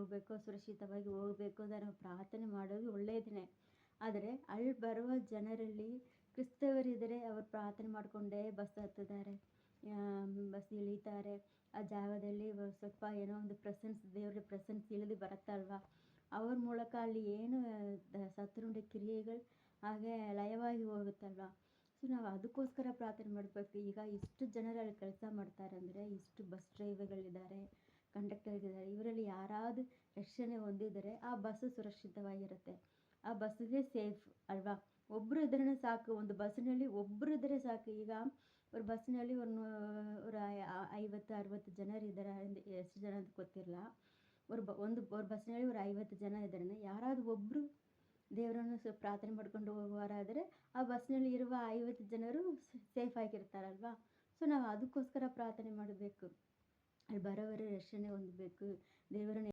ಹೋಗಬೇಕು, ಸುರಕ್ಷಿತವಾಗಿ ಹೋಗಬೇಕು ಅಂತ ನಾವು ಪ್ರಾರ್ಥನೆ ಮಾಡೋದು ಒಳ್ಳೆಯದೇ. ಆದರೆ ಅಲ್ಲಿ ಬರುವ ಜನರಲ್ಲಿ ಕ್ರಿಸ್ತವರಿದ್ದರೆ ಅವರು ಪ್ರಾರ್ಥನೆ ಮಾಡಿಕೊಂಡೇ ಬಸ್ ಹತ್ತಿದ್ದಾರೆ, ಬಸ್ ಇಳಿತಾರೆ. ಆ ಜಾಗದಲ್ಲಿ ಸ್ವಲ್ಪ ಏನೋ ಒಂದು ದೇವರ ಪ್ರೆಸೆನ್ಸ್ ಇಳಿದು ಬರುತ್ತಲ್ವ, ಅವ್ರ ಮೂಲಕ ಅಲ್ಲಿ ಏನು ಸತ್ತರುಂಡ ಕ್ರಿಯೆಗಳು ಹಾಗೆ ಲಯವಾಗಿ ಹೋಗುತ್ತಲ್ವ. ಸೊ ನಾವು ಅದಕ್ಕೋಸ್ಕರ ಪ್ರಾರ್ಥನೆ ಮಾಡಬೇಕು. ಈಗ ಇಷ್ಟು ಜನರಲ್ಲಿ ಕೆಲಸ ಮಾಡ್ತಾರೆ ಅಂದರೆ, ಇಷ್ಟು ಬಸ್ ಡ್ರೈವರ್ಗಳಿದ್ದಾರೆ, ಕಂಡಕ್ಟರ್ಗಳಿದ್ದಾರೆ, ಇವರಲ್ಲಿ ಯಾರಾದರೂ ರಕ್ಷಣೆ ಹೊಂದಿದರೆ ಆ ಬಸ್ಸು ಸುರಕ್ಷಿತವಾಗಿರುತ್ತೆ, ಆ ಬಸ್ಸಿಗೆ ಸೇಫ್ ಅಲ್ವಾ. ಒಬ್ಬರು ಇದ್ರೇ ಸಾಕು, ಒಂದು ಬಸ್ಸಿನಲ್ಲಿ ಒಬ್ಬರು ಇದ್ದರೆ ಸಾಕು. ಈಗ ஒரு ಬಸ್ಸಿನಲ್ಲಿ ஒரு 50-60 ಜನರಿದ್ದಾರೆ, ಎಷ್ಟು ಜನ ಅಂತ ಗೊತ್ತಿಲ್ಲ. ಒಂದು ಬಸ್ಸಿನಲ್ಲಿ ஒரு 50 ಜನ ಇದ್ದಾರೆ. ಯಾರಾದರೂ ಒಬ್ಬರು ದೇವರನ್ನು ಪ್ರಾರ್ಥನೆ ಮಾಡ್ಕೊಂಡು ಹೋಗುವವರಾದರೆ ಆ ಬಸ್ಸಿನಲ್ಲಿ ಇರುವ 50 ಜನರು ಸೇಫ್ ಆಗಿರ್ತಾರಲ್ವ. ಸೊ ನಾವು ಅದಕ್ಕೋಸ್ಕರ ಪ್ರಾರ್ಥನೆ ಮಾಡಬೇಕು. ಅಲ್ಲಿ ಬರೋವರ ರಕ್ಷಣೆ ಹೊಂದಬೇಕು, ದೇವರನ್ನು